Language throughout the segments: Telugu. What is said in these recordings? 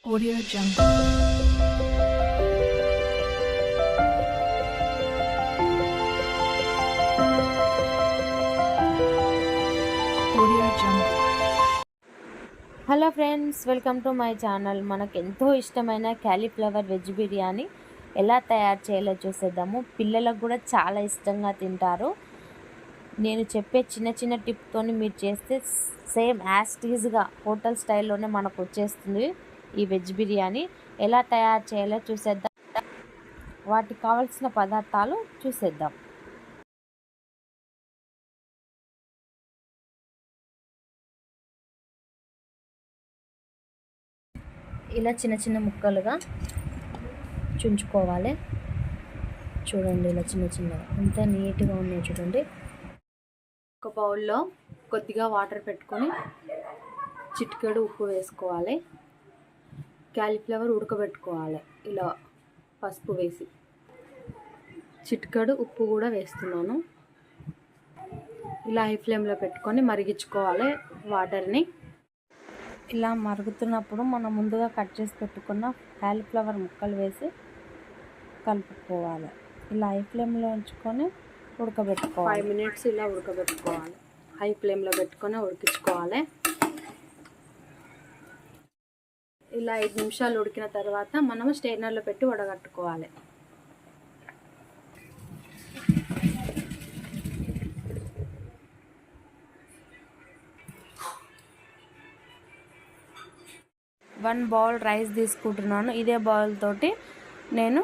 Audio Jungle. Hello friends, welcome to my channel. మనకు ఎంతో ఇష్టమైన క్యాలీఫ్లవర్ వెజ్ బిర్యానీ ఎలా తయారు చేయాలో చూసేద్దాము. పిల్లలకు కూడా చాలా ఇష్టంగా తింటారు. నేను చెప్పే చిన్న చిన్న టిప్తో మీరు చేస్తే సేమ్ యాజ్ టీజ్గా హోటల్ స్టైల్లోనే మనకు వచ్చేస్తుంది ఈ వెజ్ బిర్యానీ. ఎలా తయారు చేయాలో చూసేద్దాం. వాటికి కావాల్సిన పదార్థాలు చూసేద్దాం. ఇలా చిన్న చిన్న ముక్కలుగా చుంచుకోవాలి. చూడండి, ఇలా చిన్న చిన్నగా ఎంత నీట్గా ఉన్నాయి చూడండి. ఒక బౌల్లో కొద్దిగా వాటర్ పెట్టుకొని చిటికెడు ఉప్పు వేసుకోవాలి. క్యాలీఫ్లవర్ ఉడకబెట్టుకోవాలి. ఇలా పసుపు వేసి చిటికెడు ఉప్పు కూడా వేస్తున్నాను. ఇలా హై ఫ్లేమ్లో పెట్టుకొని మరిగించుకోవాలి వాటర్ని. ఇలా మరుగుతున్నప్పుడు మనం ముందుగా కట్ చేసి పెట్టుకున్న క్యాలీఫ్లవర్ ముక్కలు వేసి కలుపుకోవాలి. ఇలా హై ఫ్లేమ్లో ఉంచుకొని ఉడకబెట్టుకోవాలి. 5 minutes ఇలా ఉడకబెట్టుకోవాలి. హై ఫ్లేమ్లో పెట్టుకొని ఉడికించుకోవాలి. ఇలా 5 నిమిషాలు ఉడికిన తర్వాత మనము స్టెయినర్లో పెట్టి వడగట్టుకోవాలి. వన్ బౌల్ రైస్ తీసుకుంటున్నాను. ఇదే బౌల్ తోటి నేను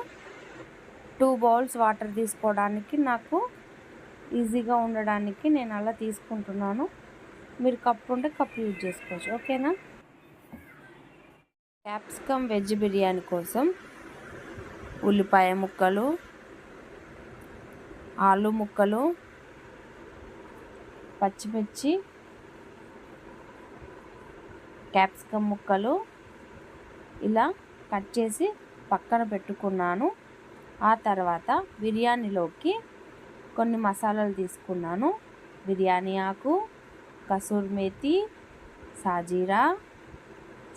2 bowls వాటర్ తీసుకోవడానికి నాకు ఈజీగా ఉండడానికి నేను అలా తీసుకుంటున్నాను. మీరు కప్పు ఉంటే కప్పు యూజ్ చేసుకోవచ్చు. ఓకేనా. క్యాప్సికమ్ వెజ్ బిర్యానీ కోసం ఉల్లిపాయ ముక్కలు, ఆలు ముక్కలు, పచ్చిమిర్చి, క్యాప్సికమ్ ముక్కలు ఇలా కట్ చేసి పక్కన పెట్టుకున్నాను. ఆ తర్వాత బిర్యానీలోకి కొన్ని మసాలాలు తీసుకున్నాను. బిర్యానీ ఆకు, కసూరి మేతి, సాజీరా,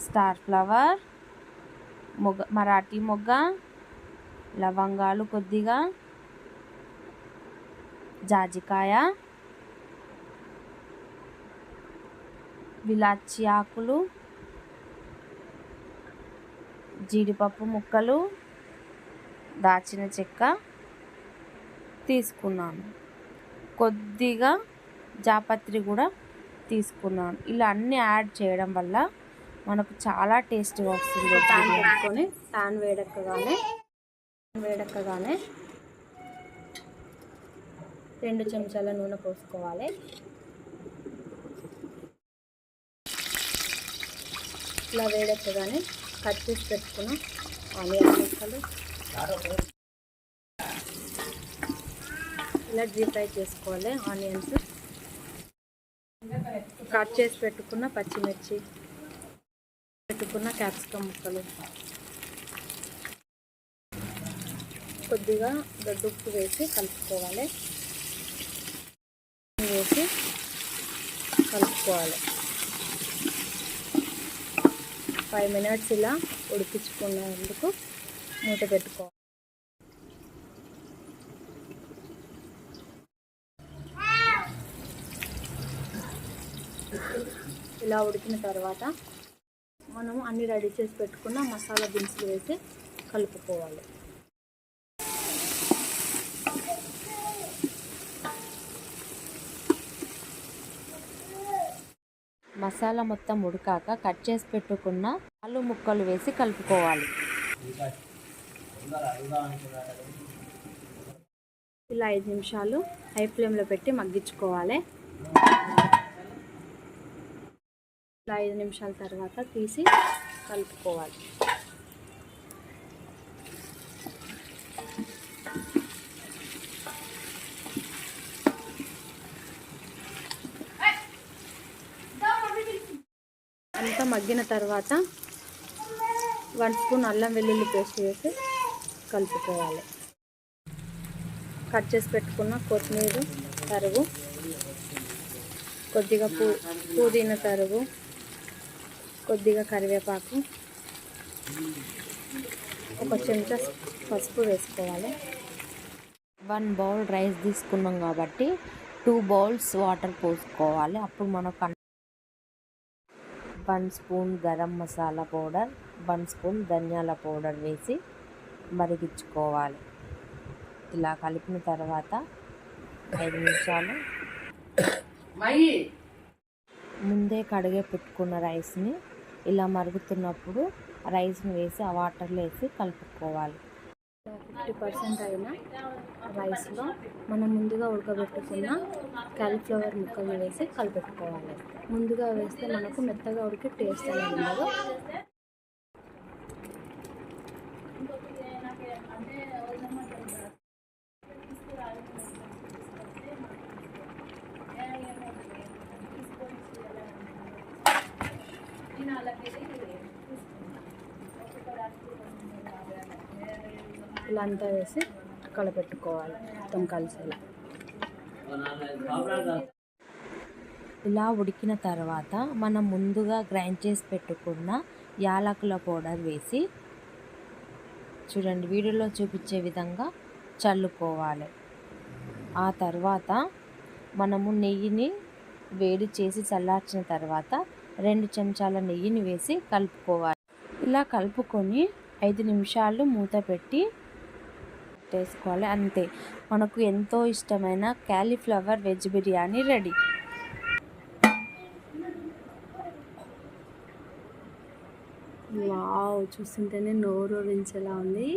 స్టార్ ఫ్లవర్, మరాఠీ మొగ్గ, లవంగాలు కొద్దిగా, జాజికాయ, విలాచి ఆకులు, జీడిపప్పు ముక్కలు, దాచిన చెక్క తీసుకున్నాను. కొద్దిగా జాపత్రి కూడా తీసుకున్నాను. ఇలా అన్నీ యాడ్ చేయడం వల్ల మనకు చాలా టేస్టీగా వస్తుంది. ప్యాన్ పెట్టుకొని ప్యాన్ వేడెక్కగానే 2 చెంచాల నూనె పోసుకోవాలి. ఇలా వేడెక్కగానే కట్ చేసి పెట్టుకున్న ఆనియన్ ముక్కలు ఇలా డీప్ ఫ్రై చేసుకోవాలి. ఆనియన్స్, కట్ చేసి పెట్టుకున్న పచ్చిమిర్చి, పెట్టుకున్న క్యాప్సికమ్ ముక్కలు, కొద్దిగా దొడ్డుప్పు వేసి కలుపుకోవాలి. వేసి కలుపుకోవాలి. 5 minutes ఇలా ఉడికించుకునేందుకు మూత పెట్టుకోవాలి. ఇలా ఉడికిన తర్వాత మనము అన్ని రెడీ చేసి పెట్టుకున్న మసాలా దినుసులు వేసి కలుపుకోవాలి. మసాలా మొత్తం ఉడికాక కట్ చేసి పెట్టుకున్న ఆలు ముక్కలు వేసి కలుపుకోవాలి. ఇలా 5 నిమిషాలు హై ఫ్లేమ్లో పెట్టి మగ్గించుకోవాలి. ఇలా 5 నిమిషాల తర్వాత తీసి కలుపుకోవాలి. అంతా మగ్గిన తర్వాత 1 స్పూన్ అల్లం వెల్లుల్లి పేస్ట్ వేసి కలుపుకోవాలి. కట్ చేసి పెట్టుకున్న కొత్తిమీర తరుగు, కొద్దిగా పుదీనా తరుగు, కొద్దిగా కరివేపాకు, ఒక చెంచా పసుపు వేసుకోవాలి. 1 బౌల్ రైస్ తీసుకున్నాం కాబట్టి 2 బౌల్స్ వాటర్ పోసుకోవాలి. అప్పుడు మనకు 1 spoon garam masala powder, 1 spoon ధనియాల పౌడర్ వేసి మరిగించుకోవాలి. ఇలా కలిపిన తర్వాత 5 నిమిషాలు ముందే కడిగే పెట్టుకున్న రైస్ని ఇలా మరుగుతున్నప్పుడు రైస్ని వేసి ఆ వాటర్లో వేసి కలుపుకోవాలి. 50% అయిన రైస్లో మనం ముందుగా ఉడకబెట్టుకున్న క్యాలీఫ్లవర్ ముక్కల్ని వేసి కలిపెట్టుకోవాలి. ముందుగా వేస్తే మనకు మెత్తగా ఉడికి టేస్ట్ అనేది ఉండదు. ఇలా అంతా వేసి కలపెట్టుకోవాలి మొత్తం కలిసేలా. ఇలా ఉడికిన తర్వాత మనం ముందుగా గ్రైండ్ చేసి పెట్టుకున్న యాలకుల పౌడర్ వేసి చూడండి వీడియోలో చూపించే విధంగా చల్లుకోవాలి. ఆ తర్వాత మనము నెయ్యిని వేడి చేసి చల్లార్చిన తర్వాత 2 చెంచాల నెయ్యిని వేసి కలుపుకోవాలి. ఇలా కలుపుకొని 5 నిమిషాలు మూత పెట్టి వేసుకోవాలి. అంతే, మనకు ఎంతో ఇష్టమైన cauliflower veg biryani ready. Wow, చూస్తుంటేనే నోరూరించేలా ఉంది.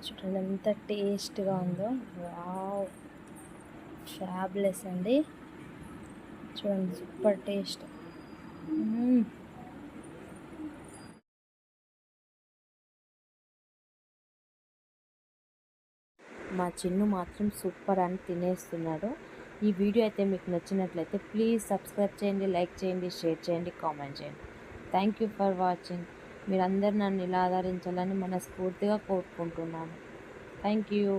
చూడండి ఎంత టేస్ట్గా ఉందో. వావ్, ఫ్యాబులెస్ అండి. చూడండి సూపర్ టేస్ట్. మా చిన్ను మాత్రం సూపర్ అని తినేస్తున్నాడు. ఈ వీడియో అయితే మీకు నచ్చినట్లయితే ప్లీజ్ సబ్స్క్రైబ్ చేయండి, లైక్ చేయండి, షేర్ చేయండి, కామెంట్ చేయండి. Thank you for watching. మీరందరూ నన్ను ఇలా ఆదరించాలని మనస్ఫూర్తిగా కోరుకుంటున్నాను. Thank you.